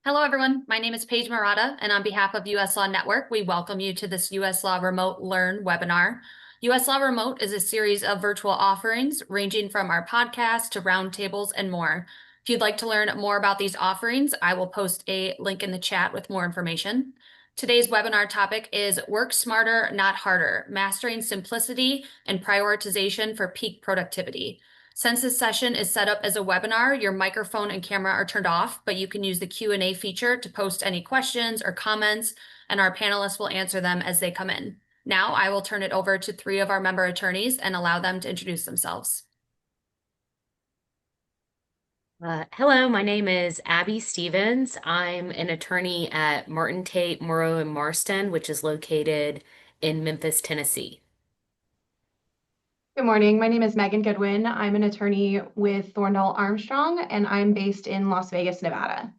Hello, everyone. My name is Paige Murata, and on behalf of US Law Network, we welcome you to this US Law Remote Learn webinar. US Law Remote is a series of virtual offerings ranging from our podcast to roundtables and more. If you'd like to learn more about these offerings, I will post a link in the chat with more information. Today's webinar topic is Work Smarter, Not Harder, Mastering Simplicity and Prioritization for Peak Productivity. Since this session is set up as a webinar, your microphone and camera are turned off, but you can use the Q&A feature to post any questions or comments, and our panelists will answer them as they come in. Now I will turn it over to three of our member attorneys and allow them to introduce themselves. Hello, my name is Abby Stevens. I'm an attorney at Martin, Tate, Morrow, and Marston, which is located in Memphis, Tennessee. Good morning. My name is Meghan Goodwin. I'm an attorney with Thorndal Armstrong, and I'm based in Las Vegas, Nevada.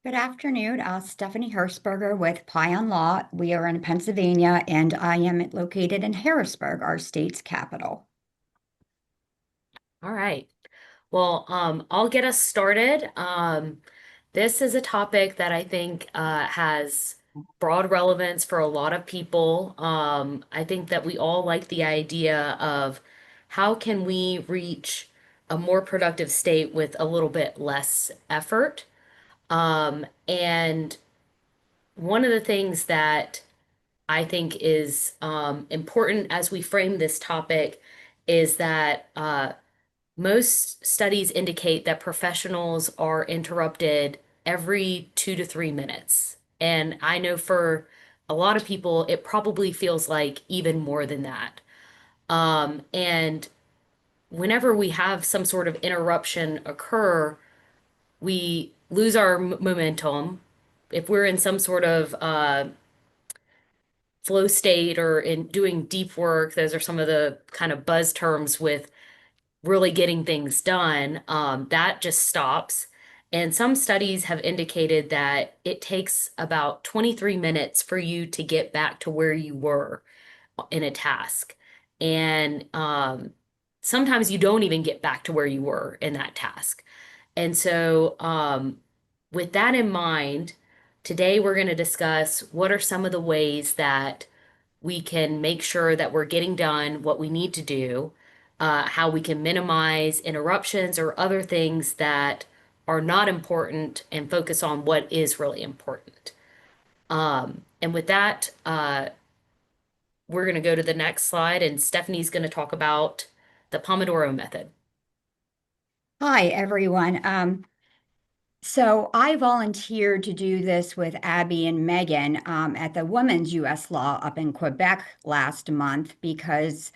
Good afternoon. Stephanie Hersperger with Pion Law. We are in Pennsylvania, and I am located in Harrisburg, our state's capital. All right. Well, I'll get us started. This is a topic that I think has broad relevance for a lot of people. I think that we all like the idea of how can we reach a more productive state with a little bit less effort. And one of the things that I think is important as we frame this topic is that most studies indicate that professionals are interrupted every 2 to 3 minutes. And I know for a lot of people, it probably feels like even more than that. And whenever we have some sort of interruption occur, we lose our momentum. If we're in some sort of flow state or in doing deep work, those are some of the kind of buzz terms with really getting things done, that just stops. And some studies have indicated that it takes about 23 minutes for you to get back to where you were in a task. And sometimes you don't even get back to where you were in that task. And so, with that in mind, today we're going to discuss what are some of the ways that we can make sure that we're getting done what we need to do, how we can minimize interruptions or other things that are not important and focus on what is really important. And with that, we're going to go to the next slide, and Stephanie's going to talk about the Pomodoro method. Hi, everyone. So I volunteered to do this with Abby and Megan at the Women's USLAW up in Quebec last month because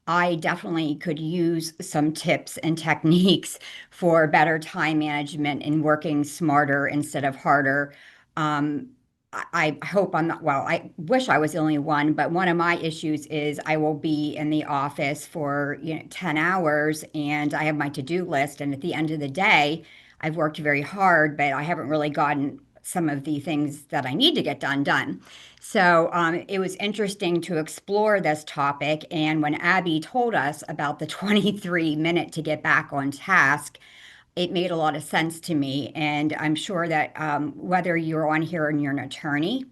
I definitely could use some tips and techniques for better time management and working smarter instead of harder. I hope I'm not, well, I wish I was the only one, but one of my issues is I will be in the office for 10 hours and I have my to-do list. And at the end of the day, I've worked very hard, but I haven't really gotten some of the things that I need to get done. So it was interesting to explore this topic. And when Abby told us about the 23-minute to get back on task, it made a lot of sense to me. And I'm sure that whether you're on here and you're an attorney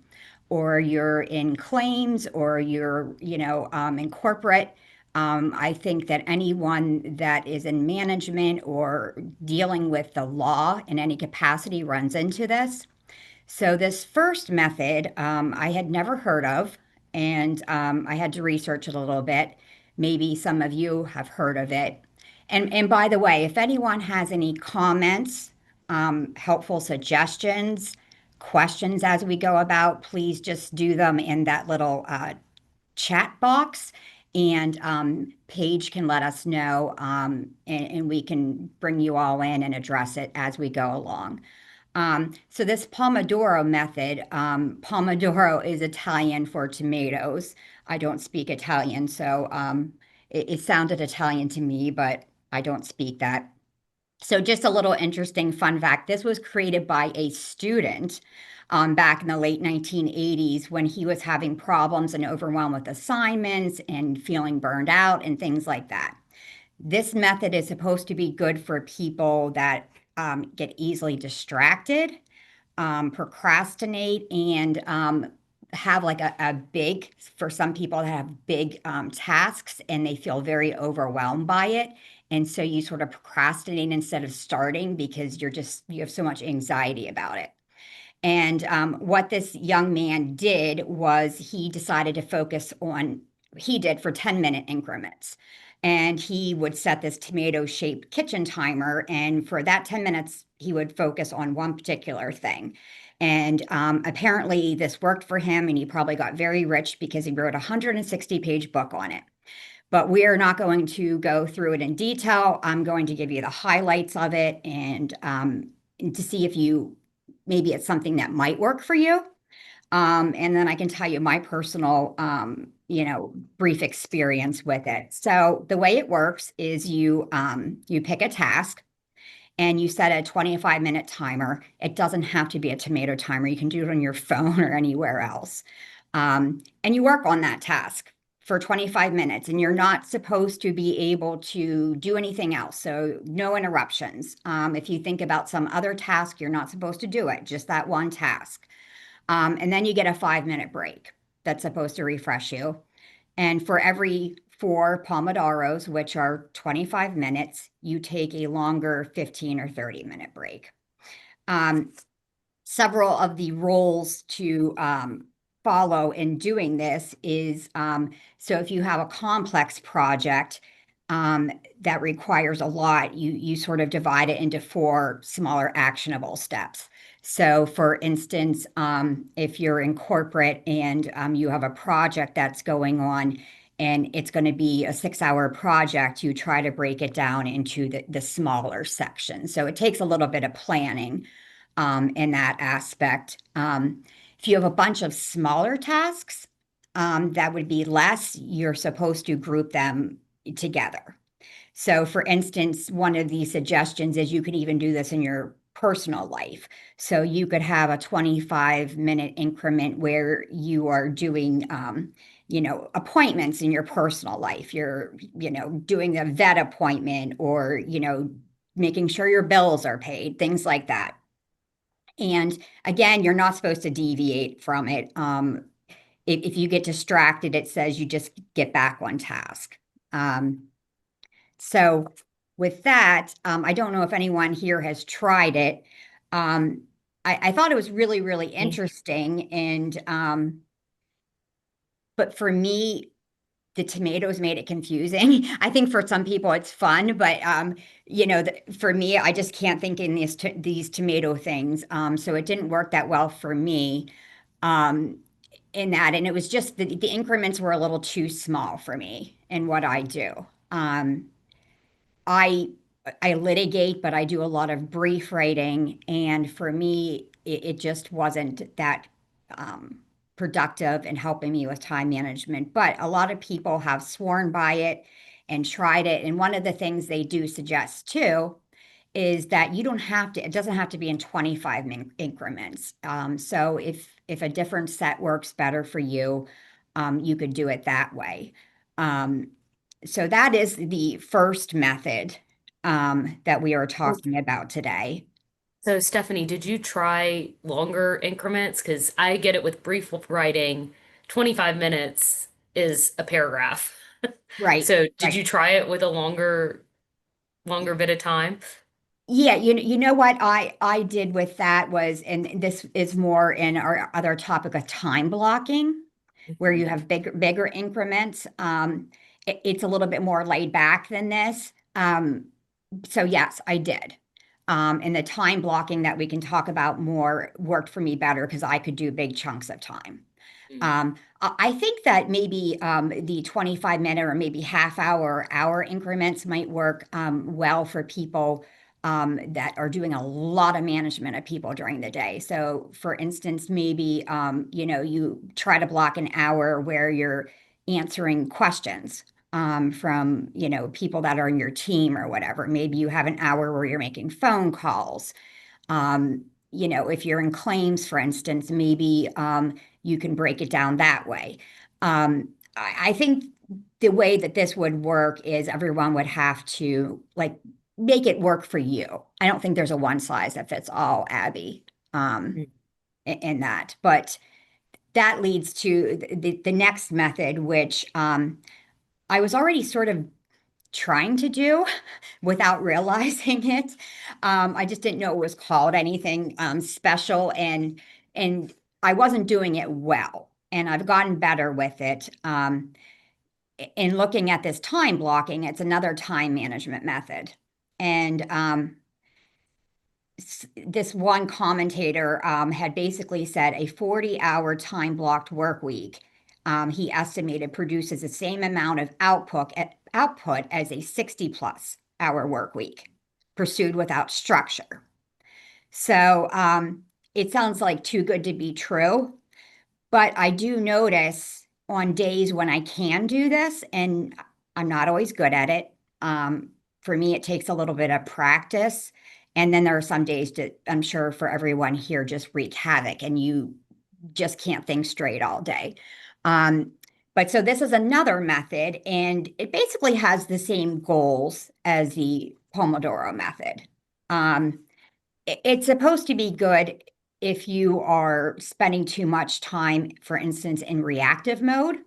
or you're in claims or you're, in corporate, I think that anyone that is in management or dealing with the law in any capacity runs into this. So this first method, I had never heard of, and I had to research it a little bit. Maybe some of you have heard of it. And by the way, if anyone has any comments, helpful suggestions, questions as we go about, please just do them in that little chat box, and Paige can let us know, and we can bring you all in and address it as we go along. So this Pomodoro method, Pomodoro is Italian for tomatoes. I don't speak Italian, so it sounded Italian to me, but I don't speak that. So just a little interesting fun fact. This was created by a student back in the late 1980s when he was having problems and overwhelmed with assignments and feeling burned out and things like that. This method is supposed to be good for people that get easily distracted, procrastinate and have like a big, for some people that have big tasks and they feel very overwhelmed by it. And so you sort of procrastinate instead of starting because you have so much anxiety about it. And what this young man did was he decided to focus on, he did for 10-minute increments. And he would set this tomato-shaped kitchen timer. And for that 10 minutes, he would focus on one particular thing. And apparently this worked for him, and he probably got very rich because he wrote a 160-page book on it. But we are not going to go through it in detail. I'm going to give you the highlights of it and to see if maybe it's something that might work for you. And then I can tell you my personal, brief experience with it. So the way it works is you pick a task and you set a 25-minute timer. It doesn't have to be a tomato timer. You can do it on your phone or anywhere else. And you work on that task for 25 minutes, and you're not supposed to be able to do anything else. So no interruptions. If you think about some other task, you're not supposed to do it, just that one task. And then you get a 5-minute break that's supposed to refresh you. And for every 4 Pomodoros, which are 25 minutes, you take a longer 15 or 30-minute break. Several of the rules to follow in doing this is, so if you have a complex project that requires a lot, you sort of divide it into 4 smaller actionable steps. So for instance, if you're in corporate and you have a project that's going on and it's going to be a 6-hour project, you try to break it down into the smaller sections. So it takes a little bit of planning in that aspect. If you have a bunch of smaller tasks, that would be less, you're supposed to group them together. So for instance, one of the suggestions is you could even do this in your personal life. So you could have a 25-minute increment where you are doing, appointments in your personal life. You're, doing a vet appointment or, making sure your bills are paid, things like that. And again, you're not supposed to deviate from it. If you get distracted, it says you just get back on task. So with that, I don't know if anyone here has tried it. I thought it was really, really interesting. And but for me, the tomatoes made it confusing. I think for some people it's fun, but for me, I just can't think in these tomato things. So it didn't work that well for me in that. And it was just the increments were a little too small for me in what I do. I litigate, but I do a lot of brief writing. And for me, it just wasn't that productive in helping me with time management. But a lot of people have sworn by it and tried it. And one of the things they do suggest too is that you don't have to, it doesn't have to be in 25 increments. So if a different set works better for you, you could do it that way. So that is the first method that we are talking about today. So Stephanie, did you try longer increments? Because I get it with brief writing, 25 minutes is a paragraph. Right. So did right. you try it with a longer bit of time? Yeah, you know what I did with that was, and this is more in our other topic of time blocking, where you have bigger increments. It's a little bit more laid back than this. So yes, I did. And the time blocking that we can talk about more worked for me better because I could do big chunks of time. I think that maybe the 25-minute or maybe hour increments might work well for people that are doing a lot of management of people during the day. So for instance, maybe, you try to block an hour where you're answering questions from, people that are in your team or whatever. Maybe you have an hour where you're making phone calls. If you're in claims, for instance, maybe you can break it down that way. I think the way that this would work is everyone would have to make it work for you. I don't think there's a one size that fits all, Abby. Mm. in that. But that leads to the next method, which I was already sort of trying to do without realizing it. I just didn't know it was called anything special, and I wasn't doing it well. And I've gotten better with it. In looking at this time blocking, it's another time management method. And this one commentator had basically said a 40-hour time blocked work week, he estimated, produces the same amount of output as a 60+ hour work week pursued without structure. So it sounds like too good to be true, but I do notice on days when I can do this, and I'm not always good at it. For me, it takes a little bit of practice. And then there are some days that I'm sure for everyone here just wreak havoc and you just can't think straight all day. But so this is another method, and it basically has the same goals as the Pomodoro method. It's supposed to be good if you are spending too much time, for instance, in reactive mode,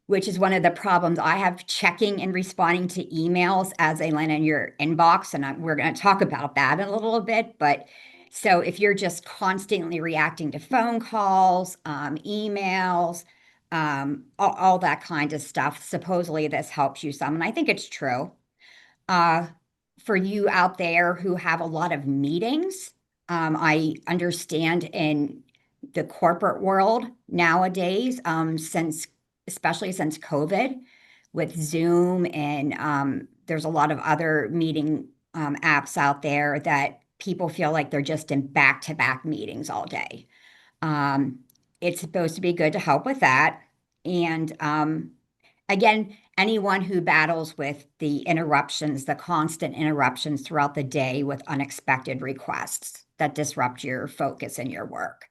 which is one of the problems I have checking and responding to emails as they land in your inbox. And we're going to talk about that in a little bit. But so if you're just constantly reacting to phone calls, emails, all that kind of stuff, supposedly this helps you some. And I think it's true. For you out there who have a lot of meetings, I understand in the corporate world nowadays, especially since COVID, with Zoom and there's a lot of other meeting apps out there that people feel like they're just in back-to-back meetings all day. It's supposed to be good to help with that. And again, anyone who battles with the interruptions, the constant interruptions throughout the day with unexpected requests that disrupt your focus in your work.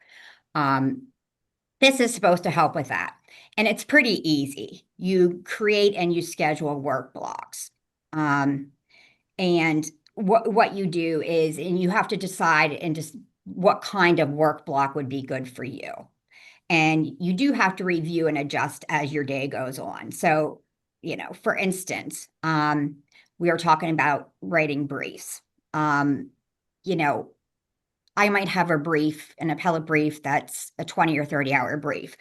This is supposed to help with that. And it's pretty easy. You create and you schedule work blocks. And what you do is, and you have to decide and just what kind of work block would be good for you. And you do have to review and adjust as your day goes on. So, for instance, we are talking about writing briefs. I might have an appellate brief that's a 20 or 30-hour brief.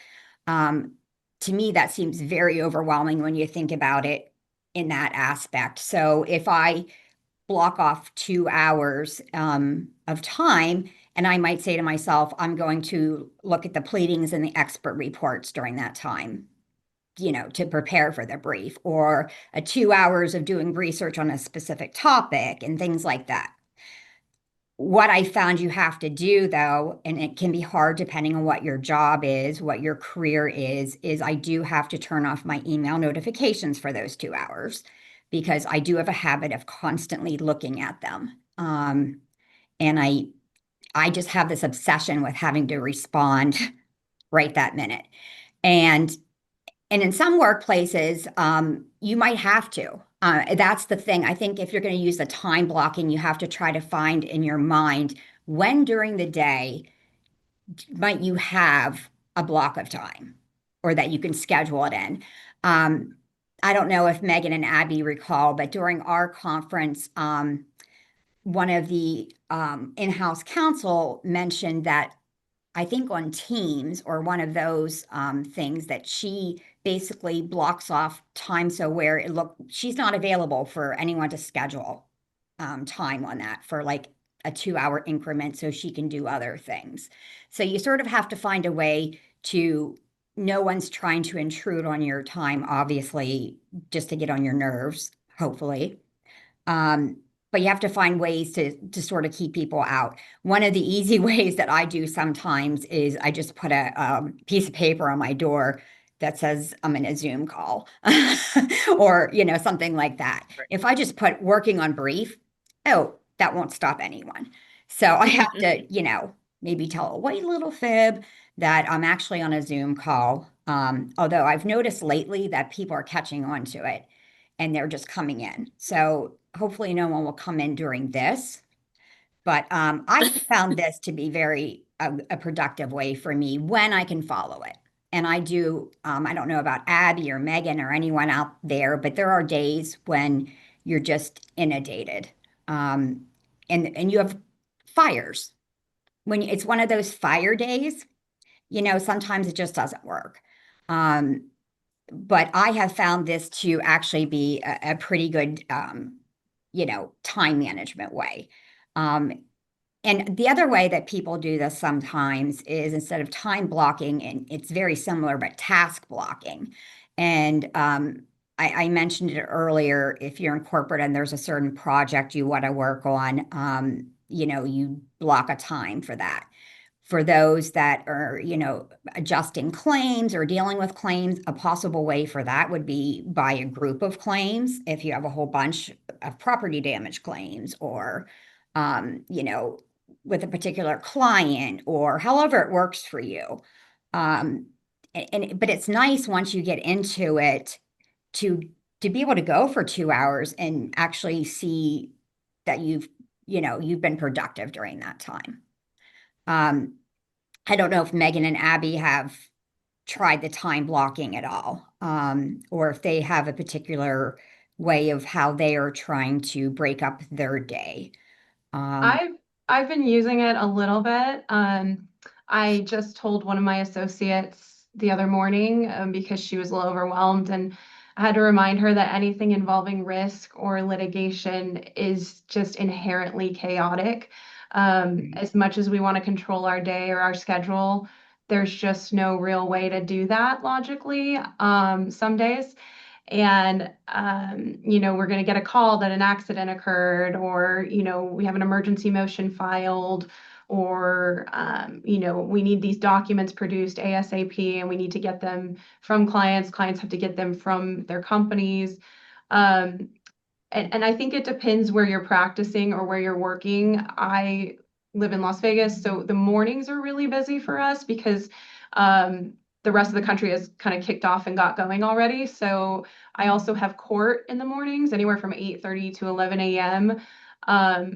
To me, that seems very overwhelming when you think about it in that aspect. So if I block off 2 hours of time, and I might say to myself, I'm going to look at the pleadings and the expert reports during that time, to prepare for the brief, or 2 hours of doing research on a specific topic and things like that. What I found you have to do, though, and it can be hard depending on what your job is, what your career is I do have to turn off my email notifications for those 2 hours because I do have a habit of constantly looking at them. And I just have this obsession with having to respond right that minute. And in some workplaces, you might have to. That's the thing. I think if you're going to use the time blocking, you have to try to find in your mind when during the day might you have a block of time or that you can schedule it in. I don't know if Meghan and Abby recall, but during our conference, one of the in-house counsel mentioned that I think on Teams or one of those things that she basically blocks off time so where she's not available for anyone to schedule time on that for like a 2-hour increment so she can do other things. So you sort of have to find a way to, no one's trying to intrude on your time, obviously, just to get on your nerves, hopefully. But you have to find ways to sort of keep people out. One of the easy ways that I do sometimes is I just put a piece of paper on my door that says I'm in a Zoom call or, something like that. Right. If I just put working on brief, that won't stop anyone. So I have to, maybe tell a white little fib that I'm actually on a Zoom call. Although I've noticed lately that people are catching on to it and they're just coming in. So hopefully no one will come in during this. But I found this to be a productive way for me when I can follow it. And I do, I don't know about Abby or Megan or anyone out there, but there are days when you're just inundated. And you have fires. When it's one of those fire days, sometimes it just doesn't work. But I have found this to actually be a pretty good, time management way. And the other way that people do this sometimes is instead of time blocking, and it's very similar, but task blocking. And I mentioned it earlier, if you're in corporate and there's a certain project you want to work on, you block a time for that. For those that are, adjusting claims or dealing with claims, a possible way for that would be by a group of claims. If you have a whole bunch of property damage claims or, with a particular client or however it works for you. But it's nice once you get into it to be able to go for 2 hours and actually see that you've been productive during that time. I don't know if Megan and Abby have tried the time blocking at all, or if they have a particular way of how they are trying to break up their day. I've been using it a little bit. I just told one of my associates the other morning, because she was a little overwhelmed, and I had to remind her that anything involving risk or litigation is just inherently chaotic. As much as we want to control our day or our schedule, there's just no real way to do that logically, some days. And, we're going to get a call that an accident occurred, or, we have an emergency motion filed, or, we need these documents produced ASAP and we need to get them from clients. Clients have to get them from their companies. And I think it depends where you're practicing or where you're working. I live in Las Vegas, so the mornings are really busy for us because the rest of the country has kind of kicked off and got going already. So I also have court in the mornings, anywhere from 8:30 to 11 a.m.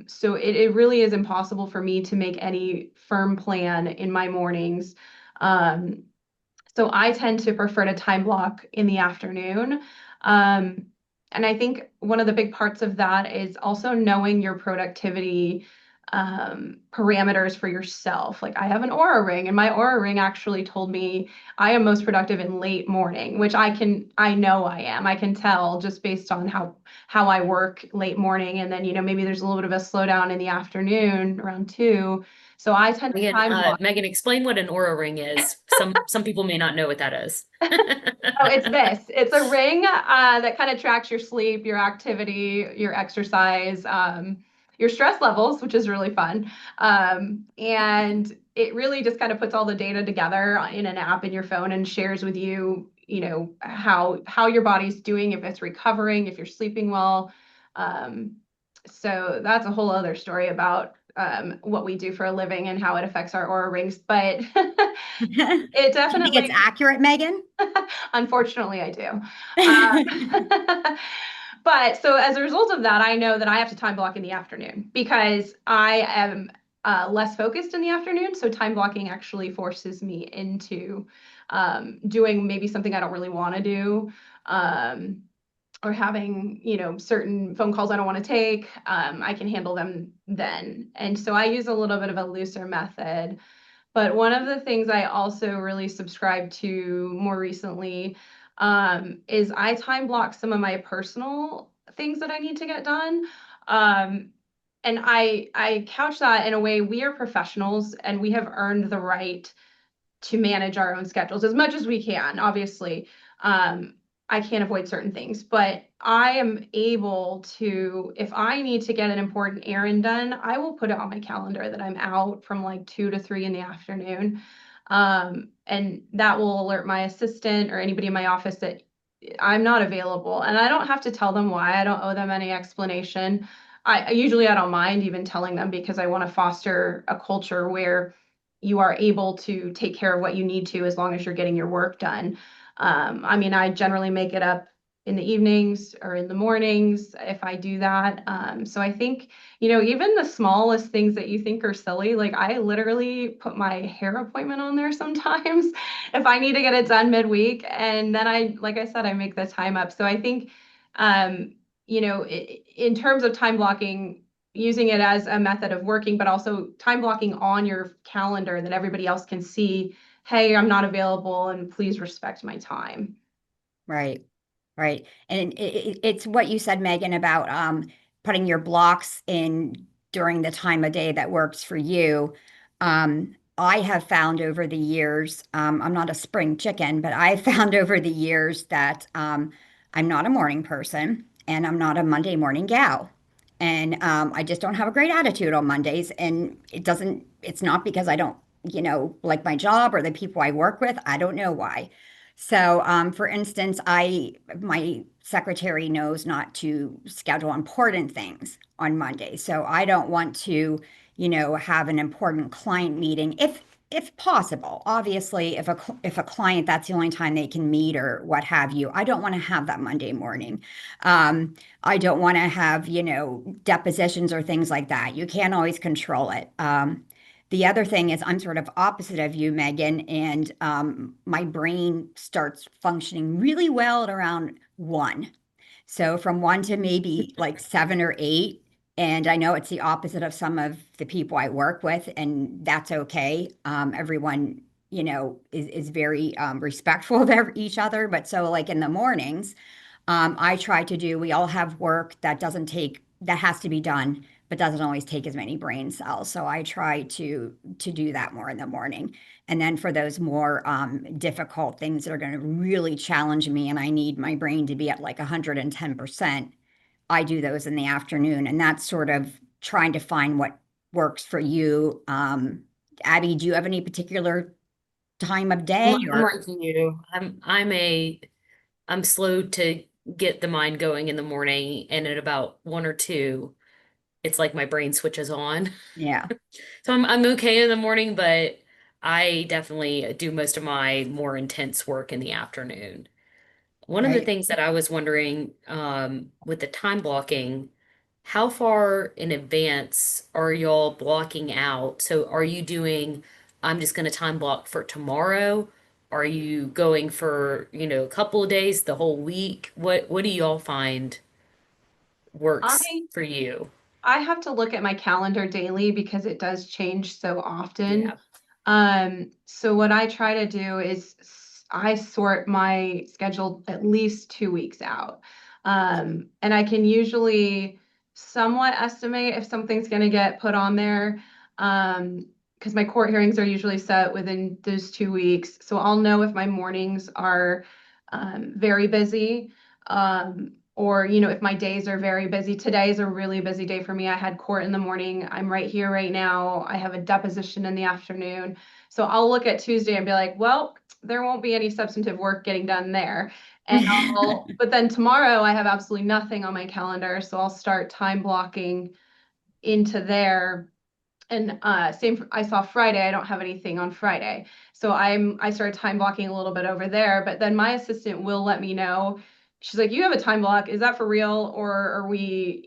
So it really is impossible for me to make any firm plan in my mornings. So I tend to prefer to time block in the afternoon. And I think one of the big parts of that is also knowing your productivity parameters for yourself. Like I have an Aura ring, and my Aura ring actually told me I am most productive in late morning, which I know I am. I can tell just based on how I work late morning. And then, maybe there's a little bit of a slowdown in the afternoon around 2. So I tend to time block. Megan, explain what an Aura ring is. Some people may not know what that is. Oh, it's this. It's a ring that kind of tracks your sleep, your activity, your exercise, your stress levels, which is really fun. And it really just kind of puts all the data together in an app in your phone and shares with you, how your body's doing, if it's recovering, if you're sleeping well. So that's a whole other story about what we do for a living and how it affects our Aura rings. But it definitely... Do you think it's accurate, Megan? Unfortunately, I do. But so as a result of that, I know that I have to time block in the afternoon because I am less focused in the afternoon. So time blocking actually forces me into doing maybe something I don't really want to do, or having, certain phone calls I don't want to take. I can handle them then. And so I use a little bit of a looser method. But one of the things I also really subscribe to more recently is I time block some of my personal things that I need to get done. And I couch that in a way, we are professionals and we have earned the right to manage our own schedules as much as we can. Obviously, I can't avoid certain things, but I am able to, if I need to get an important errand done, I will put it on my calendar that I'm out from like 2 to 3 in the afternoon. And that will alert my assistant or anybody in my office that I'm not available. And I don't have to tell them why. I don't owe them any explanation. I usually don't mind even telling them because I want to foster a culture where you are able to take care of what you need to as long as you're getting your work done. I mean, I generally make it up in the evenings or in the mornings if I do that. So I think, even the smallest things that you think are silly, like I literally put my hair appointment on there sometimes if I need to get it done midweek. And then like I said, I make the time up. So I think, in terms of time blocking, using it as a method of working, but also time blocking on your calendar that everybody else can see, hey, I'm not available and please respect my time. Right. Right. And it's what you said, Megan, about putting your blocks in during the time of day that works for you. I have found over the years, I'm not a spring chicken, but I've found over the years that I'm not a morning person and I'm not a Monday morning gal. And I just don't have a great attitude on Mondays. And it's not because I don't, like my job or the people I work with. I don't know why. So, for instance, my secretary knows not to schedule important things on Monday. So I don't want to, have an important client meeting if possible. Obviously, if a client that's the only time they can meet or what have you, I don't want to have that Monday morning. I don't want to have, depositions or things like that. You can't always control it. The other thing is I'm sort of opposite of you, Megan, and my brain starts functioning really well at around 1. So from 1 to maybe like 7 or 8. And I know it's the opposite of some of the people I work with, and that's okay. Everyone, is very respectful of each other. But so like in the mornings, we all have work that has to be done, but doesn't always take as many brain cells. So I try to do that more in the morning. And then for those more difficult things that are going to really challenge me and I need my brain to be at like 110%, I do those in the afternoon. And that's sort of trying to find what works for you. Abby, do you have any particular time of day I'm or? like you. I'm slow to get the mind going in the morning, and at about 1 or 2, it's like my brain switches on. Yeah, So I'm okay in the morning, but I definitely do most of my more intense work in the afternoon. One of the right. things that I was wondering, with the time blocking, how far in advance are y'all blocking out? So are you doing, I'm just going to time block for tomorrow? Are you going for, a couple of days, the whole week? What do y'all find works I for you? I have to look at my calendar daily because it does change so often. Yeah. So what I try to do is I sort my schedule at least 2 weeks out. And I can usually somewhat estimate if something's going to get put on there. Because my court hearings are usually set within those 2 weeks. So I'll know if my mornings are very busy. Or, if my days are very busy. Today is a really busy day for me. I had court in the morning. I'm right here right now. I have a deposition in the afternoon. So I'll look at Tuesday and be like, well, there won't be any substantive work getting done there. And but then tomorrow I have absolutely nothing on my calendar. So I'll start time blocking into there. And I saw Friday, I don't have anything on Friday. So I started time blocking a little bit over there, but then my assistant will let me know. She's like, you have a time block. Is that for real? Or are we,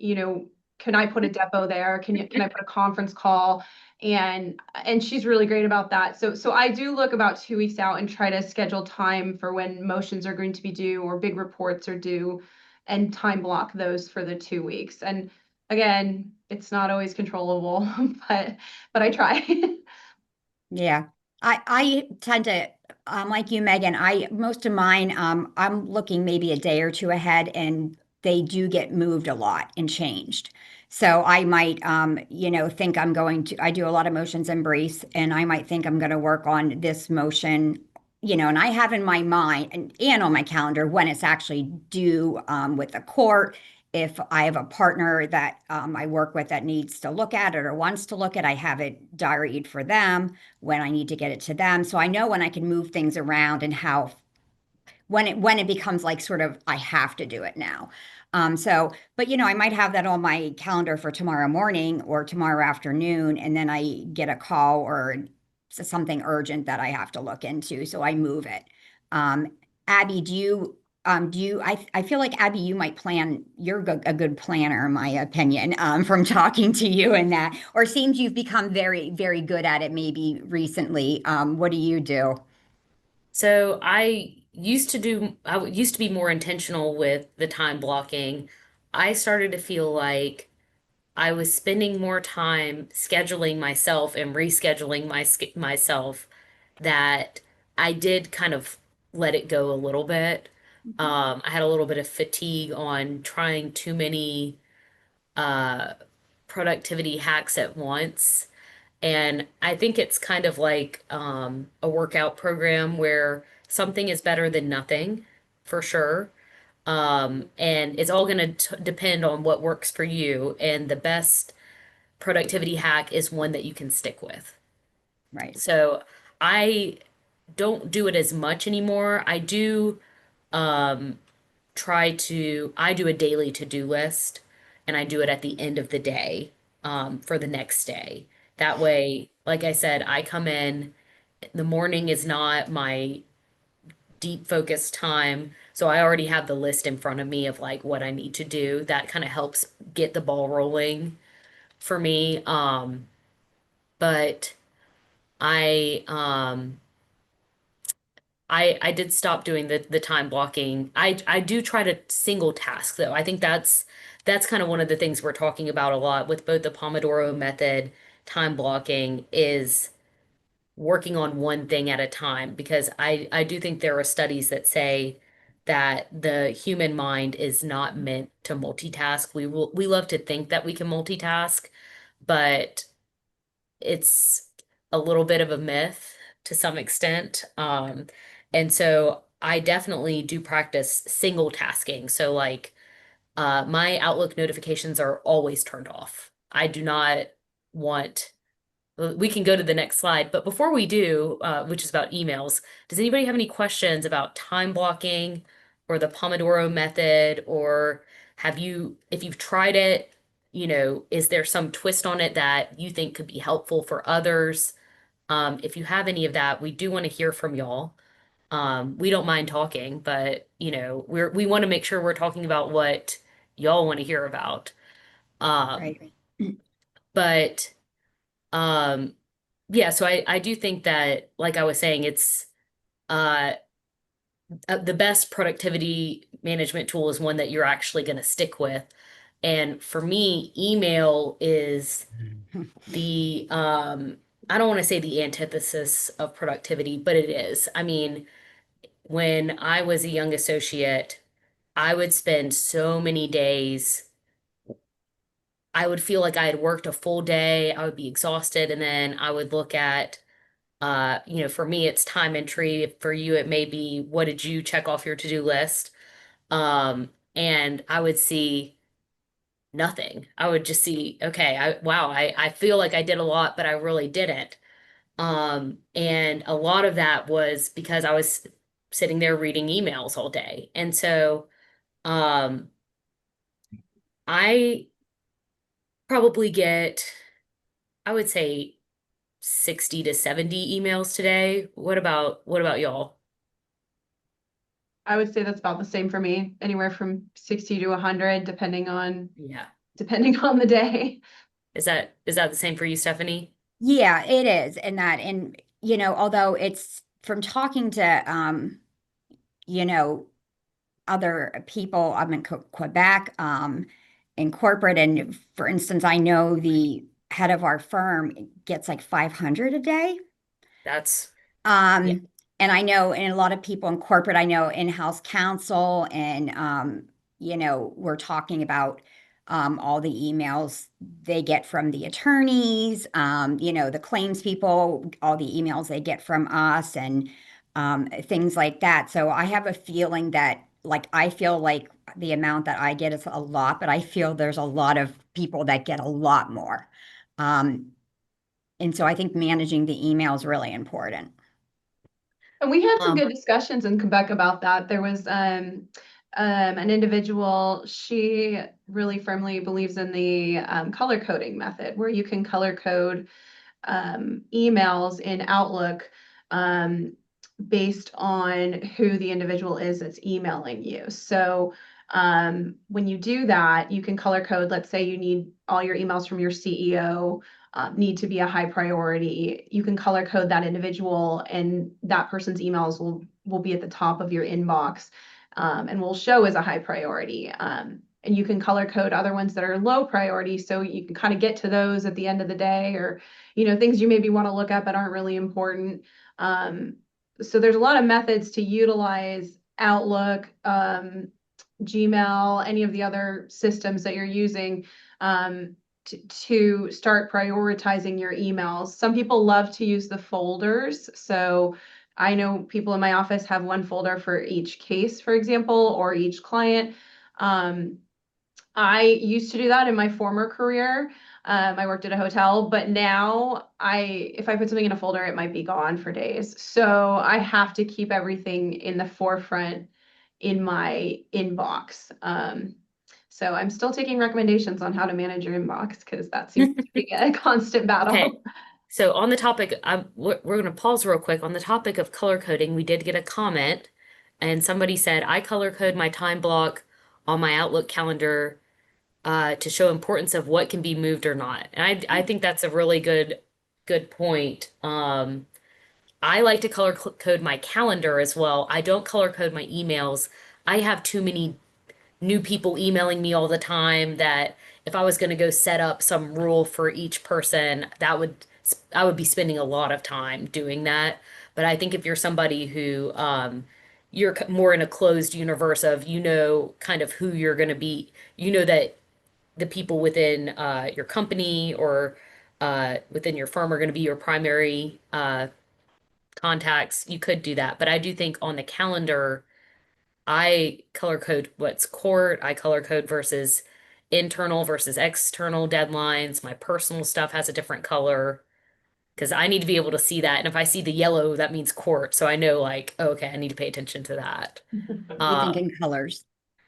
can I put a depot there? Can I put a conference call? And she's really great about that. So I do look about 2 weeks out and try to schedule time for when motions are going to be due or big reports are due and time block those for the 2 weeks. And again, it's not always controllable, but I try. Yeah. I tend to, like you, Megan, most of mine, I'm looking maybe a day or two ahead and they do get moved a lot and changed. So I might, think I do a lot of motions and briefs and I might think I'm going to work on this motion, and I have in my mind and on my calendar when it's actually due, with the court. If I have a partner that I work with that needs to look at it or wants to look at, I have it diaried for them when I need to get it to them. So I know when I can move things around and how when it becomes like sort of I have to do it now. But I might have that on my calendar for tomorrow morning or tomorrow afternoon, and then I get a call or something urgent that I have to look into, so I move it. Abby, do you I feel like Abby, you might plan, a good planner, in my opinion, from talking to you and that, or seems you've become very, very good at it maybe recently. What do you do? So I used to be more intentional with the time blocking. I started to feel like I was spending more time scheduling myself and rescheduling myself, that I did kind of let it go a little bit. I had a little bit of fatigue on trying too many uh, productivity hacks at once. And I think it's kind of like a workout program where something is better than nothing, for sure. And it's all going to depend on what works for you. And the best productivity hack is one that you can stick with. Right. So I don't do it as much anymore. I do um, I do a daily to-do list, and I do it at the end of the day for the next day. That way, like I said, I come in, the morning is not my deep focus time. So I already have the list in front of me of like what I need to do. That kind of helps get the ball rolling for me. But I um I did stop doing the time blocking. I do try to single task though. I think that's kind of one of the things we're talking about a lot with both the Pomodoro method, time blocking is working on one thing at a time, because I do think there are studies that say that the human mind is not meant to multitask. We love to think that we can multitask, but it's a little bit of a myth to some extent. And so I definitely do practice single tasking. So like my Outlook notifications are always turned off. I do not want, we can go to the next slide, but before we do, which is about emails, does anybody have any questions about time blocking or the Pomodoro method, or if you've tried it, is there some twist on it that you think could be helpful for others? If you have any of that, we do want to hear from y'all. We don't mind talking, but we want to make sure we're talking about what y'all want to hear about. Um, Right. but um, yeah, so I do think that, like I was saying, it's uh, the best productivity management tool is one that you're actually going to stick with. And for me, email is the I don't want to say the antithesis of productivity, but it is. I mean, when I was a young associate, I would spend so many days. I would feel like I had worked a full day. I would be exhausted, and then I would look at for me, it's time entry. For you, it may be what did you check off your to-do list? And I would see nothing. I would just see, okay, I feel like I did a lot, but I really didn't. And a lot of that was because I was sitting there reading emails all day. And so, um, I probably get, I would say 60 to 70 emails today. What about y'all? I would say that's about the same for me, anywhere from 60 to 100, Yeah. depending on the day. Is that the same for you, Stephanie? Yeah, it is. And although it's from talking to, you know, other people, I'm in Quebec, in corporate. And for instance, I know the head of our firm gets like 500 a day. That's Yeah. Um, and I know, and a lot of people in corporate, I know in-house counsel, and we're talking about all the emails they get from the attorneys, the claims people, all the emails they get from us, and things like that. So I have a feeling that, like, I feel like the amount that I get is a lot, but I feel there's a lot of people that get a lot more. Um, and so I think managing the email is really important. And we had some Um, good discussions in Quebec about that. There was an individual, she really firmly believes in the color coding method, where you can color code emails in Outlook, um, based on who the individual is that's emailing you. So when you do that, you can color code. Let's say you need all your emails from your CEO need to be a high priority. You can color code that individual, and that person's emails will be at the top of your inbox and will show as a high priority. And you can color code other ones that are low priority, so you can kind of get to those at the end of the day, or things you maybe want to look at but aren't really important. So there's a lot of methods to utilize Outlook, Gmail, any of the other systems that you're using to start prioritizing your emails. Some people love to use the folders. So I know people in my office have one folder for each case, for example, or each client. I used to do that in my former career. I worked at a hotel, but now if I put something in a folder, it might be gone for days. So I have to keep everything in the forefront in my inbox. So I'm still taking recommendations on how to manage your inbox, because that seems to be a constant battle. Okay. So on the topic, we're going to pause real quick. On the topic of color coding, we did get a comment, and somebody said, I color code my time block on my Outlook calendar to show importance of what can be moved or not. And I think that's a really good point. I like to color code my calendar as well. I don't color code my emails. I have too many new people emailing me all the time that if I was going to go set up some rule for each person, I would be spending a lot of time doing that. But I think if you're somebody who you're more in a closed universe of kind of who you're going to be, that the people within your company or within your firm are going to be your primary contacts, you could do that. But I do think on the calendar, I color code what's court, I color code versus internal versus external deadlines. My personal stuff has a different color because I need to be able to see that. And if I see the yellow, that means court. So I know like, oh, okay, I need to pay attention to that. You think in colors.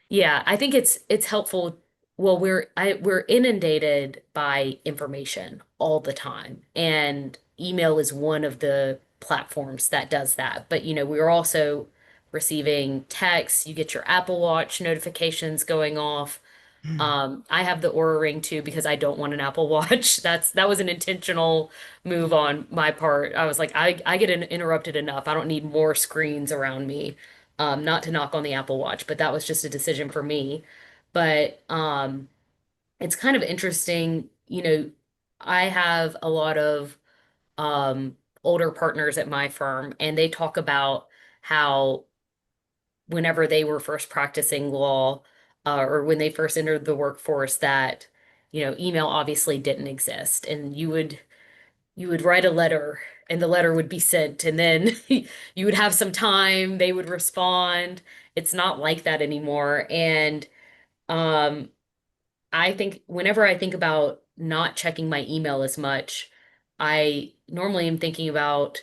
Yeah, I think it's helpful. Well, we're inundated by information all the time, and email is one of the platforms that does that. But we're also receiving texts. You get your Apple Watch notifications going off. I have the Aura Ring too because I don't want an Apple Watch. That was an intentional move on my part. I was like, I get interrupted enough. I don't need more screens around me. Not to knock on the Apple Watch, but that was just a decision for me. But it's kind of interesting. I have a lot of older partners at my firm, and they talk about how whenever they were first practicing law, or when they first entered the workforce, that email obviously didn't exist, and you would write a letter, and the letter would be sent, and then you would have some time, they would respond. It's not like that anymore. And um I think whenever I think about not checking my email as much, I normally am thinking about,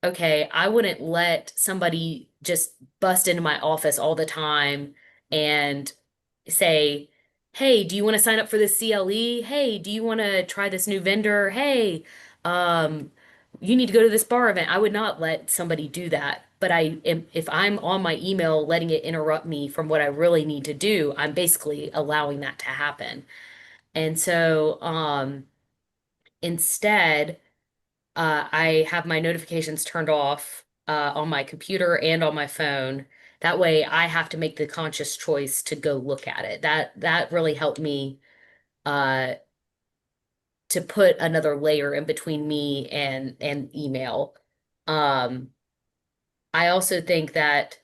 okay, I wouldn't let somebody just bust into my office all the time and say, hey, do you want to sign up for this CLE? Hey, do you want to try this new vendor? Hey, um, you need to go to this bar event. I would not let somebody do that. But if I'm on my email letting it interrupt me from what I really need to do, I'm basically allowing that to happen. And so instead, I have my notifications turned off on my computer and on my phone. That way, I have to make the conscious choice to go look at it. That really helped me uh, to put another layer in between me and email. Um, I also think that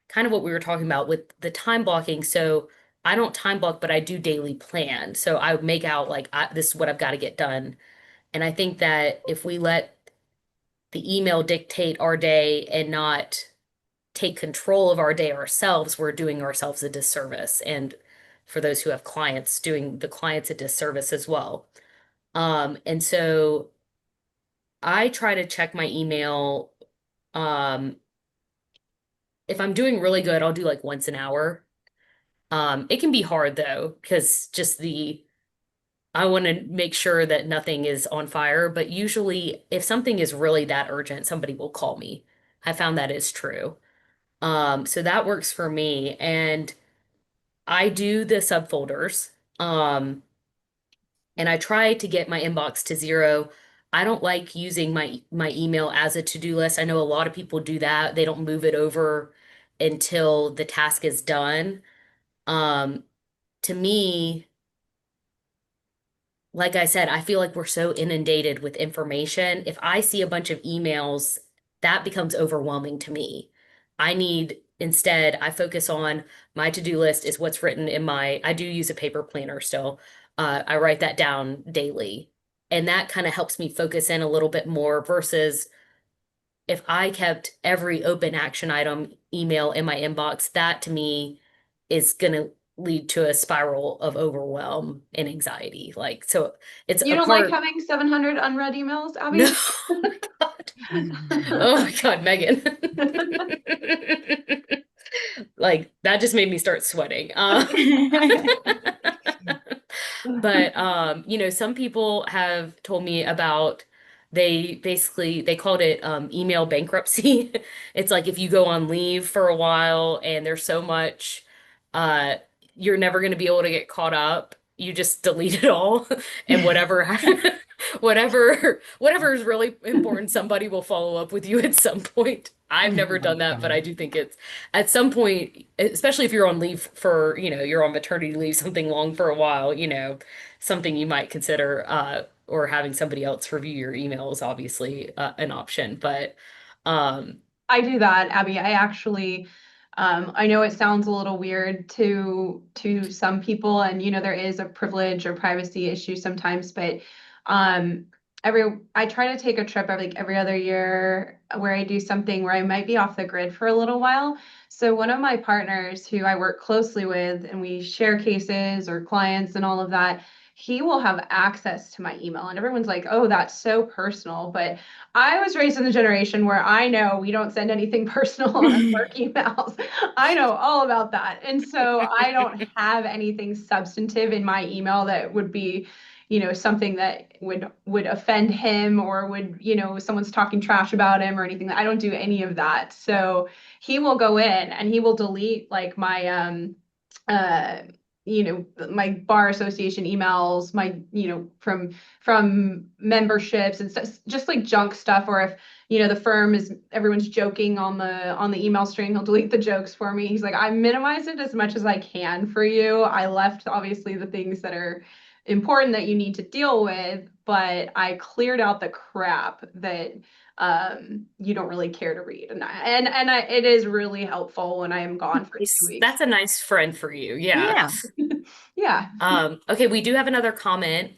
kind of what we were talking about with the time blocking. So I don't time block, but I do daily plan. So I would make out like this is what I've got to get done. And I think that if we let the email dictate our day and not take control of our day ourselves, we're doing ourselves a disservice. And for those who have clients, doing the clients a disservice as well. And so I try to check my email. Um, if I'm doing really good, I'll do like once an hour. It can be hard though, because I want to make sure that nothing is on fire, but usually if something is really that urgent, somebody will call me. I found that is true. So that works for me. And I do the subfolders. And I try to get my inbox to zero. I don't like using my email as a to-do list. I know a lot of people do that. They don't move it over until the task is done. Um, to me, like I said, I feel like we're so inundated with information. If I see a bunch of emails, that becomes overwhelming to me. Instead, I focus on my to-do list is what's written in I do use a paper planner still. I write that down daily. And that kind of helps me focus in a little bit more versus if I kept every open action item email in my inbox, that to me is going to lead to a spiral of overwhelm and anxiety. Like, so it's You a don't like part. having 700 unread emails, No, Abby? oh my God. Oh my God, Megan. Like, that just made me start sweating. But some people have told me about they called it email bankruptcy. It's like if you go on leave for a while and there's so much uh you're never going to be able to get caught up. You just delete it all and whatever is really important, somebody will follow up with you at some point. I've never done that, but I do think it's at some point, especially if you're on leave for, you're on maternity leave, something long for a while, something you might consider, or having somebody else review your email is obviously an option. But um, I do that, Abby. I actually, I know it sounds a little weird to some people, and there is a privilege or privacy issue sometimes, but um, I try to take a trip every other year where I do something where I might be off the grid for a little while. So one of my partners who I work closely with, and we share cases or clients and all of that, he will have access to my email, and everyone's like, "Oh, that's so personal," but I was raised in the generation where I know we don't send anything personal on our work emails. I know all about that. And so I don't have anything substantive in my email that would be, something that would offend him or would, someone's talking trash about him or anything. I don't do any of that. So he will go in and he will delete like my uh my bar association emails, my from memberships and stuff, just like junk stuff. Or if the firm is everyone's joking on the email string, he'll delete the jokes for me. He's like, I minimize it as much as I can for you. I left obviously the things that are important that you need to deal with, but I cleared out the crap that you don't really care to read. It is really helpful when I am gone for 2 weeks. That's a nice friend for you. Yeah. Yeah. Yeah. Okay, we do have another comment.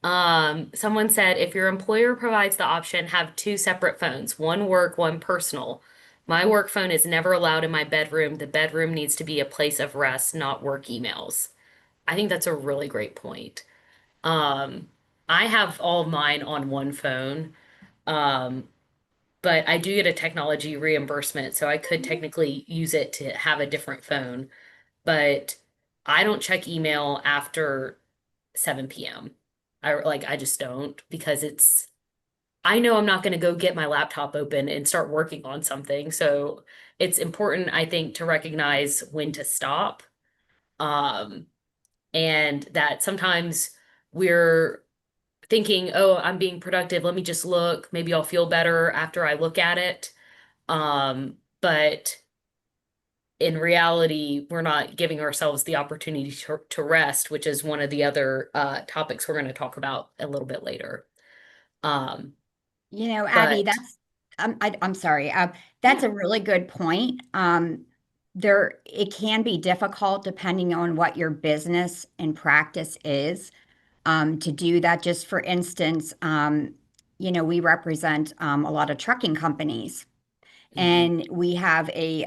Someone said, if your employer provides the option, have two separate phones, one work, one personal. My work phone is never allowed in my bedroom. The bedroom needs to be a place of rest, not work emails. I think that's a really great point. Um, I have all of mine on one phone. Um, but I do get a technology reimbursement, so I could technically use it to have a different phone. But I don't check email after 7 p.m. I just don't because I know I'm not going to go get my laptop open and start working on something. So it's important, I think, to recognize when to stop. Um, and that sometimes we're thinking, oh, I'm being productive. Let me just look. Maybe I'll feel better after I look at it. But in reality, we're not giving ourselves the opportunity to rest, which is one of the other topics we're going to talk about a little bit later. Abby, But I'm sorry. That's a really good point. It can be difficult depending on what your business and practice is, to do that. Just for instance, we represent a lot of trucking companies, and we have a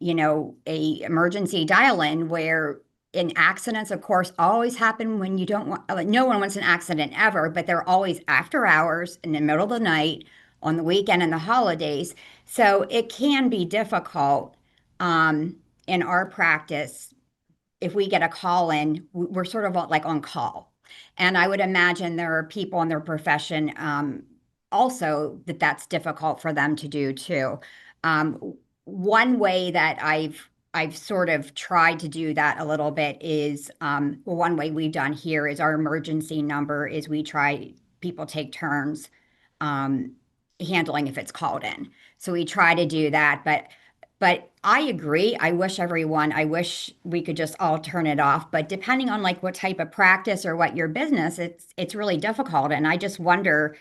emergency dial-in where accidents, of course, always happen when you don't want, no one wants an accident ever, but they're always after hours in the middle of the night, on the weekend and the holidays. So it can be difficult in our practice. If we get a call in, we're sort of like on call. And I would imagine there are people in their profession also that's difficult for them to do too. One way that I've sort of tried to do that a little bit is, well, one way we've done here is our emergency number is people take turns um, handling if it's called in. So we try to do that, but I agree. I wish we could just all turn it off. But depending on like what type of practice or what your business, it's really difficult. And I just wonder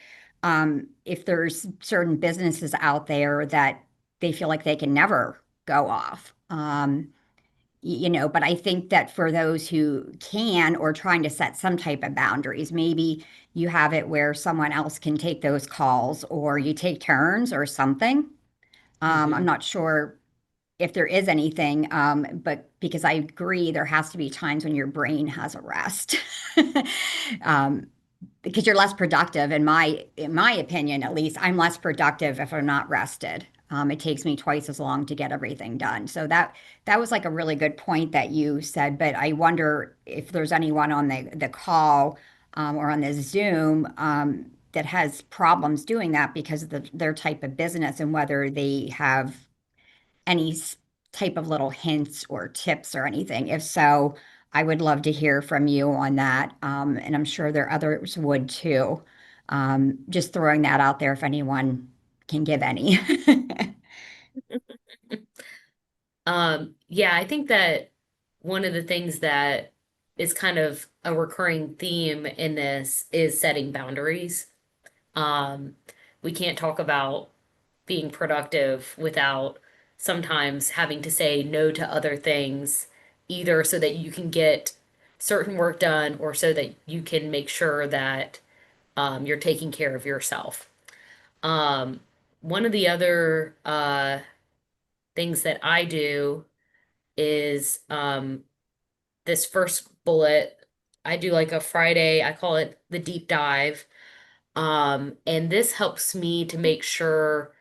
if there's certain businesses out there that they feel like they can never go off. But I think that for those who can or trying to set some type of boundaries, maybe you have it where someone else can take those calls or you take turns or something. I'm not sure if there is anything, but because I agree, there has to be times when your brain has a rest. um, because you're less productive in my opinion, at least I'm less productive if I'm not rested. It takes me twice as long to get everything done. So that was like a really good point that you said, but I wonder if there's anyone on the call or on the Zoom that has problems doing that because of their type of business and whether they have any type of little hints or tips or anything. If so, I would love to hear from you on that. And I'm sure there others would too. Just throwing that out there if anyone can give any. Yeah, I think that one of the things that is kind of a recurring theme in this is setting boundaries. Um, we can't talk about being productive without sometimes having to say no to other things, either so that you can get certain work done or so that you can make sure that you're taking care of yourself. Um, One of the other things that I do is this first bullet. I do like a Friday, I call it the deep dive. And this helps me to make sure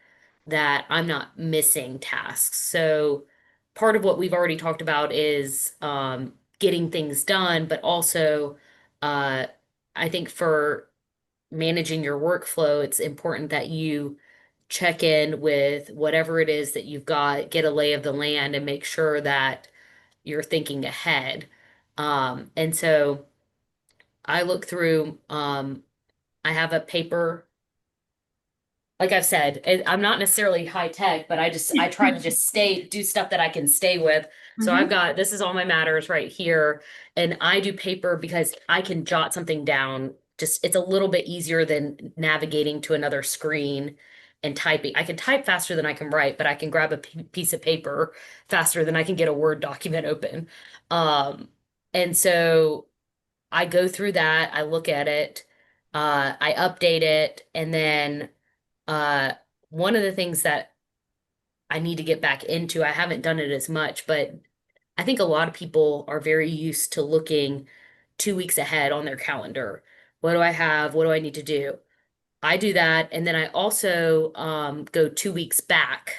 that I'm not missing tasks. So part of what we've already talked about is getting things done, but also uh, I think for managing your workflow, it's important that you check in with whatever it is that you've got, get a lay of the land, and make sure that you're thinking ahead. And so I look through, I have a paper. Like I've said, I'm not necessarily high tech, but I try to just do stuff that I can stay with. So I've got, this is all my matters right here. And I do paper because I can jot something down. Just, it's a little bit easier than navigating to another screen and typing. I can type faster than I can write, but I can grab a piece of paper faster than I can get a Word document open. And so I go through that, I look at it, I update it, and then uh, one of the things that I need to get back into, I haven't done it as much, but I think a lot of people are very used to looking 2 weeks ahead on their calendar. What do I have? What do I need to do? I do that. And then I also go 2 weeks back,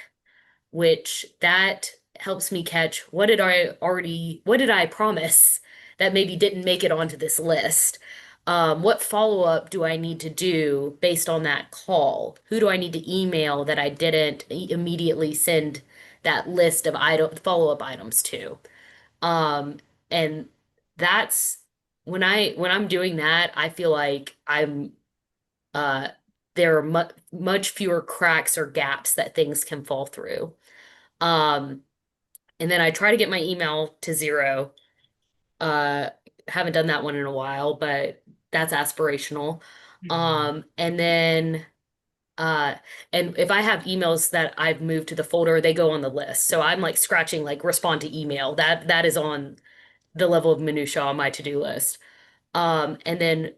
which that helps me catch what did I promise that maybe didn't make it onto this list? What follow-up do I need to do based on that call? Who do I need to email that I didn't immediately send that list of follow-up items to? And that's when I'm doing that, I feel like uh there are much fewer cracks or gaps that things can fall through. Um, and then I try to get my email to zero. Uh, haven't done that one in a while, but that's aspirational. And then uh and if I have emails that I've moved to the folder, they go on the list. So I'm like scratching like respond to email. That is on the level of minutia on my to-do list. And then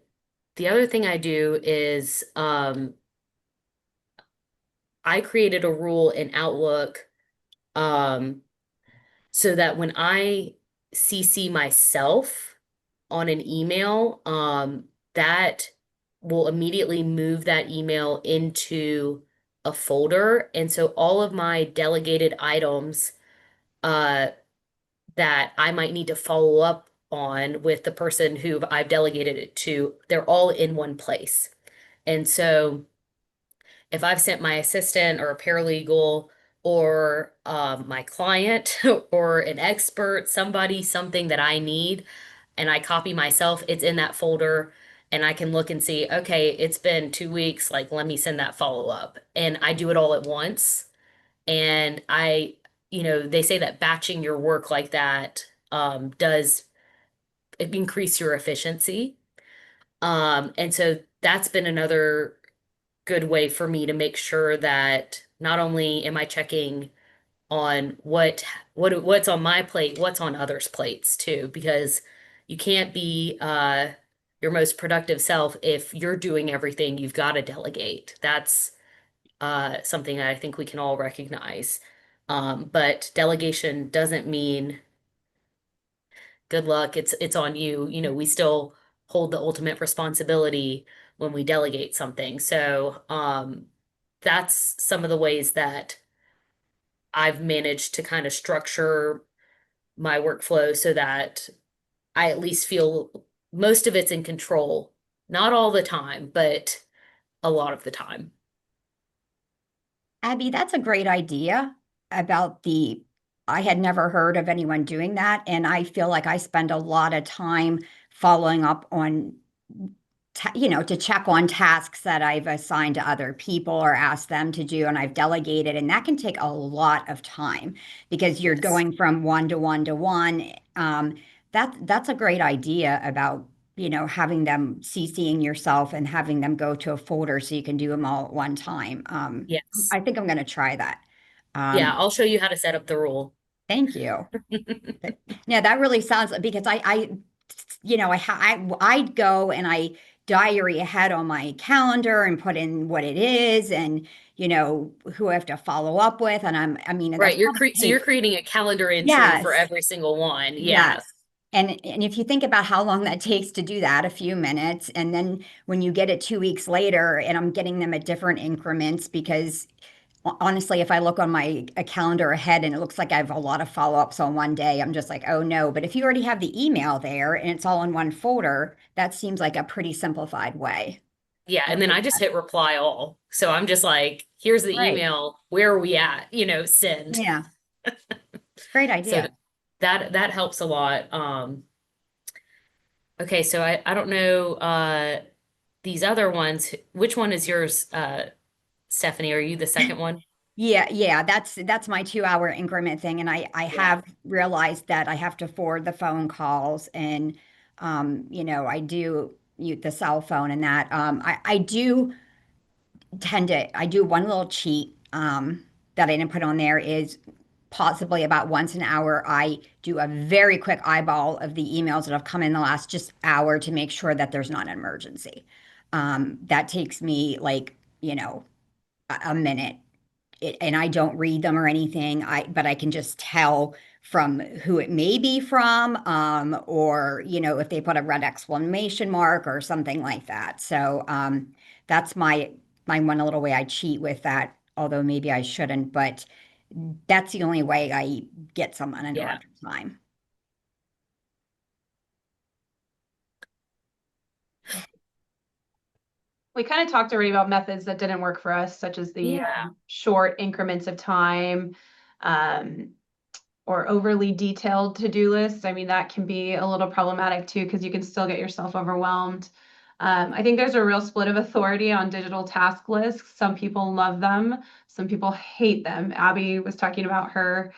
the other thing I do is I created a rule in Outlook um so that when I CC myself on an email, that will immediately move that email into a folder. And so all of my delegated items uh, that I might need to follow up on with the person who I've delegated it to, they're all in one place. And so if I've sent my assistant or a paralegal or my client or an expert, somebody, something that I need, and I copy myself, it's in that folder. And I can look and see, okay, it's been 2 weeks, like let me send that follow up. And I do it all at once. And they say that batching your work like that does increase your efficiency. And so that's been another good way for me to make sure that not only am I checking on what's on my plate, what's on others' plates too, because you can't be your most productive self if you're doing everything. You've got to delegate. That's something that I think we can all recognize. But delegation doesn't mean good luck, it's on you. We still hold the ultimate responsibility when we delegate something. So that's some of the ways that I've managed to kind of structure my workflow so that I at least feel most of it's in control. Not all the time, but a lot of the time. Abby, that's a great idea about I had never heard of anyone doing that. And I feel like I spend a lot of time following up on, to check on tasks that I've assigned to other people or asked them to do, and I've delegated. And that can take a lot of time because you're Yes. going from one to one to one. That's a great idea about, having them CCing yourself and having them go to a folder so you can do them all at one time. Yes. I think I'm going to try that. Yeah, Um, I'll show you how to set up the rule. Thank you. Yeah, that really sounds because I go and I diary ahead on my calendar and put in what it is and who I have to follow up with, and I mean that's Right, probably so you're takes creating a calendar entry for yes, every single one. Yeah. yes. And if you think about how long that takes to do that, a few minutes, and then when you get it 2 weeks later, and I'm getting them at different increments because honestly, if I look on my a calendar ahead and it looks like I have a lot of follow-ups on one day, I'm just like, oh no. But if you already have the email there and it's all in one folder, that seems like a pretty simplified way. Yeah, of and then doing I just that. hit reply all. So I'm just like, here's the Right. email. Where are we at? Send. Yeah. Great So idea. that helps a lot. Okay, so I don't know these other ones. Which one is yours, Stephanie? Are you the second one? Yeah, yeah, that's my 2 hour increment thing. And I Yeah. have realized that I have to forward the phone calls and I do the cell phone and that. I do I do one little cheat that I didn't put on there is possibly about once an hour. I do a very quick eyeball of the emails that have come in the last just hour to make sure that there's not an emergency. That takes me like, a minute and I don't read them or anything. But I can just tell from who it may be from, or if they put a red exclamation mark or something like that. So that's my one little way I cheat with that. Although maybe I shouldn't, but that's the only way I get some Yeah. uninterrupted time. We kind of talked already about methods that didn't work for us, such as the Yeah. short increments of time, um, or overly detailed to-do lists. I mean, that can be a little problematic too, because you can still get yourself overwhelmed. I think there's a real split of authority on digital task lists. Some people love them, some people hate them. Abby was talking about her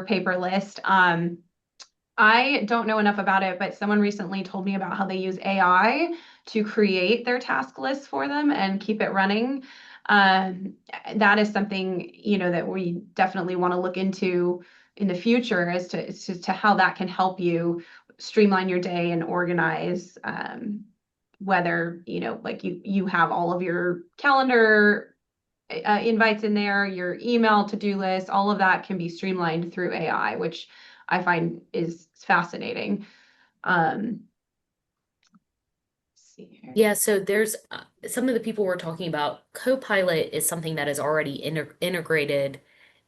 paper list. I don't know enough about it, but someone recently told me about how they use AI to create their task lists for them and keep it running. Um, that is something, that we definitely want to look into in the future as to how that can help you streamline your day and organize, whether, like you have all of your calendar invites in there, your email to-do list, all of that can be streamlined through AI, which I find is fascinating. Let's see here. Yeah, so there's some of the people we're talking about. Copilot is something that is already integrated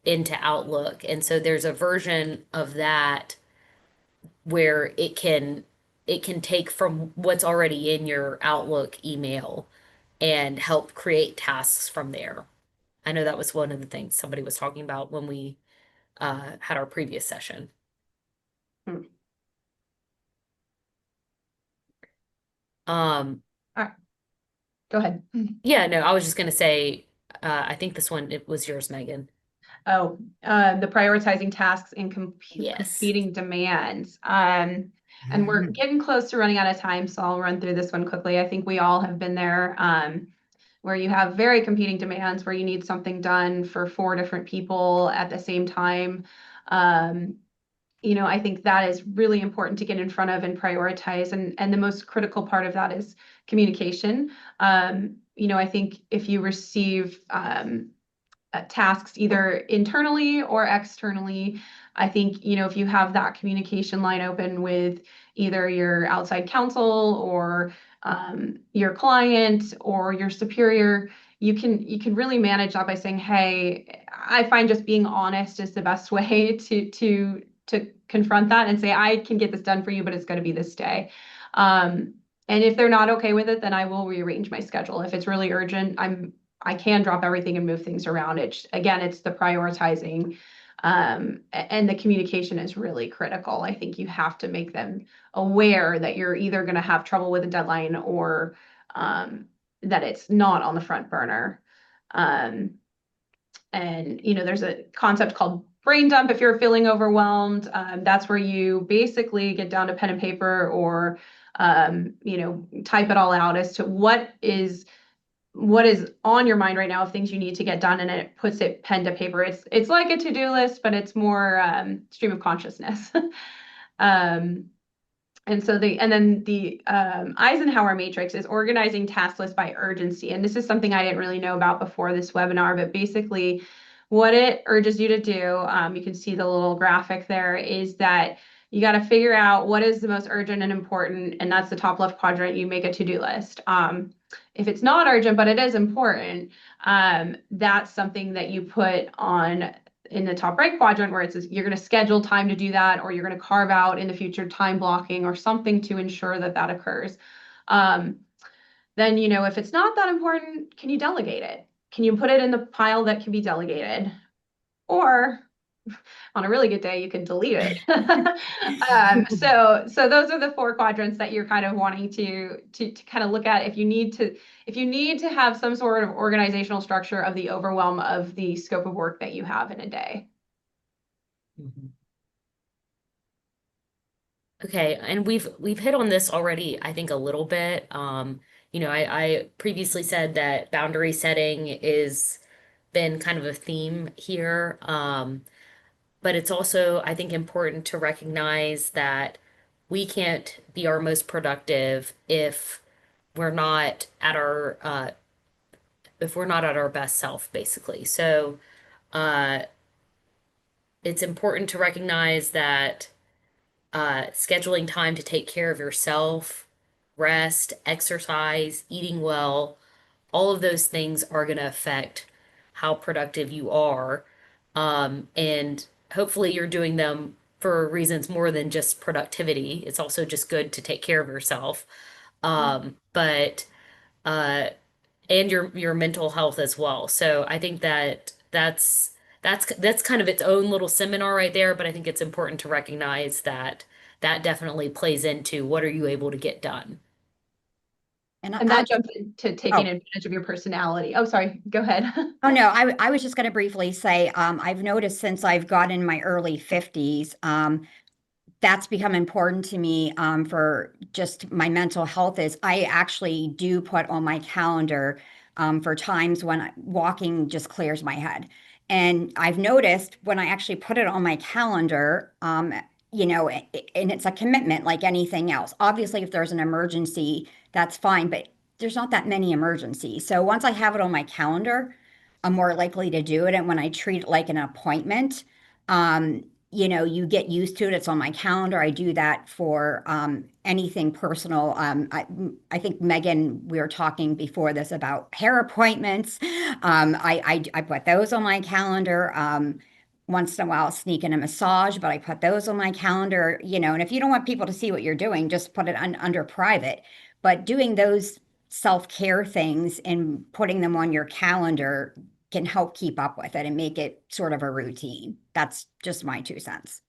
into Outlook. And so there's a version of that where it can take from what's already in your Outlook email and help create tasks from there. I know that was one of the things somebody was talking about when we had our previous session. Hmm. Um, All right, go ahead. yeah, no, I was just gonna say, I think this one, it was yours, Megan. Oh, the prioritizing tasks and Yes. competing demands. And we're getting close to running out of time, so I'll run through this one quickly. I think we all have been there, where you have very competing demands, where you need something done for 4 different people at the same time. I think that is really important to get in front of and prioritize. And the most critical part of that is communication. I think if you receive tasks either internally or externally, I think, if you have that communication line open with either your outside counsel or your client or your superior, you can really manage that by saying, hey, I find just being honest is the best way to confront that and say, I can get this done for you, but it's going to be this day. And if they're not okay with it, then I will rearrange my schedule. If it's really urgent, I can drop everything and move things around. It's the prioritizing, and the communication is really critical. I think you have to make them aware that you're either going to have trouble with a deadline or that it's not on the front burner. And there's a concept called brain dump if you're feeling overwhelmed. That's where you basically get down to pen and paper or type it all out as to what is on your mind right now of things you need to get done, and it puts it pen to paper. It's like a to-do list, but it's more stream of consciousness. And then the Eisenhower matrix is organizing task lists by urgency. And this is something I didn't really know about before this webinar, but basically what it urges you to do, you can see the little graphic there, is that you got to figure out what is the most urgent and important, and that's the top left quadrant. You make a to-do list. If it's not urgent, but it is important, that's something that you put on in the top right quadrant, where it says you're going to schedule time to do that, or you're going to carve out in the future time blocking or something to ensure that that occurs. Then, if it's not that important, can you delegate it? Can you put it in the pile that can be delegated? Or on a really good day, you can delete it. So those are the 4 quadrants that you're kind of wanting to kind of look at if you need to have some sort of organizational structure of the overwhelm of the scope of work that you have in a day. Mhm. Okay, and we've hit on this already, I think a little bit. I previously said that boundary setting is been kind of a theme here. But it's also, I think, important to recognize that we can't be our most productive we're not at our if we're not at our best self, basically. So uh, it's important to recognize that scheduling time to take care of yourself, rest, exercise, eating well, all of those things are going to affect how productive you are. And hopefully you're doing them for reasons more than just productivity. It's also just good to take care of yourself. But and your mental health as well. So I think that's kind of its own little seminar right there, but I think it's important to recognize that that definitely plays into what are you able to get done. And that jumps into taking advantage of your personality. Oh, sorry, go ahead. Oh, no, I was just going to briefly say, I've noticed since I've got in my early 50s, that's become important to me, for just my mental health. Is I actually do put on my calendar, for times when walking just clears my head. And I've noticed when I actually put it on my calendar, and it's a commitment like anything else. Obviously, if there's an emergency, that's fine, but there's not that many emergencies. So once I have it on my calendar, I'm more likely to do it. And when I treat it like an appointment, you get used to it. It's on my calendar. I do that for anything personal. I think, Megan, we were talking before this about hair appointments. I put those on my calendar. Once in a while, I'll sneak in a massage, but I put those on my calendar. And if you don't want people to see what you're doing, just put it under private. But doing those self-care things and putting them on your calendar can help keep up with it and make it sort of a routine. That's just my 2 cents.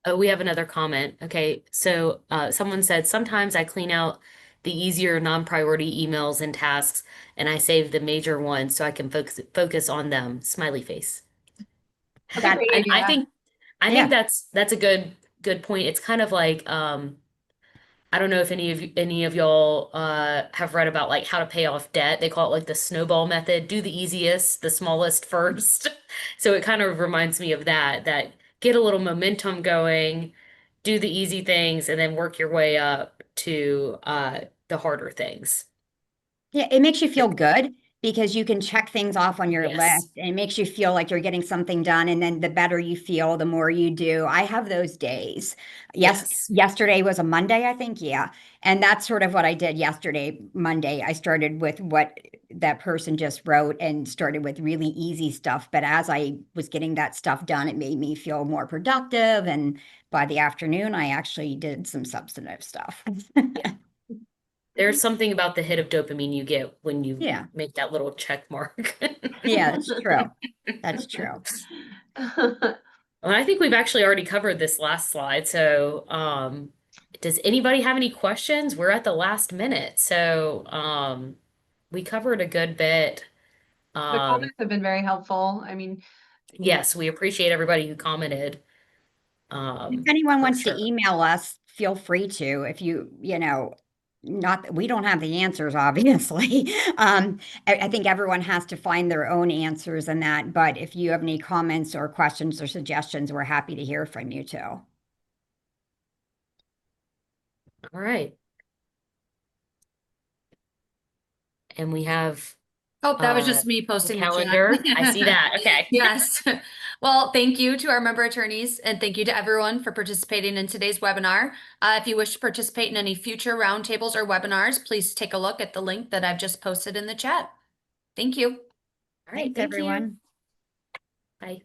Oh, we have another comment. Okay, so someone said, sometimes I clean out the easier non-priority emails and tasks, and I save the major ones so I can focus on them. Smiley face. That's a great And idea. I think that's a good point. It's kind of like I don't know if any of y'all have read about like how to pay off debt. They call it like the snowball method. Do the easiest, the smallest first. So it kind of reminds me of that get a little momentum going, do the easy things, and then work your way up to the harder things. Yeah, it makes you feel good because you can check things off on your Yes. list and it makes you feel like you're getting something done. And then the better you feel, the more you do. I have those days. Yes. Yesterday was a Monday, I think. Yeah. And that's sort of what I did yesterday, Monday. I started with what that person just wrote and started with really easy stuff. But as I was getting that stuff done, it made me feel more productive. And by the afternoon, I actually did some substantive stuff. There's something about the hit of dopamine you get when you Yeah. make that little check mark. Yeah, that's true. That's true. Well, I think we've actually already covered this last slide. So, does anybody have any questions? We're at the last minute. So, we covered a good bit. The comments have been very helpful. I mean, Yes, we appreciate everybody who commented. If anyone for wants sure. to email us, feel free to. If not that we don't have the answers, obviously. I think everyone has to find their own answers in that. But if you have any comments or questions or suggestions, we're happy to hear from you too. All right. And we have Oh, that was just me the posting the chat. calendar. I see that. Okay. Yes. Well, thank you to our member attorneys and thank you to everyone for participating in today's webinar. If you wish to participate in any future roundtables or webinars, please take a look at the link that I've just posted in the chat. Thank you. All right. Thanks, Thank you. everyone. Bye.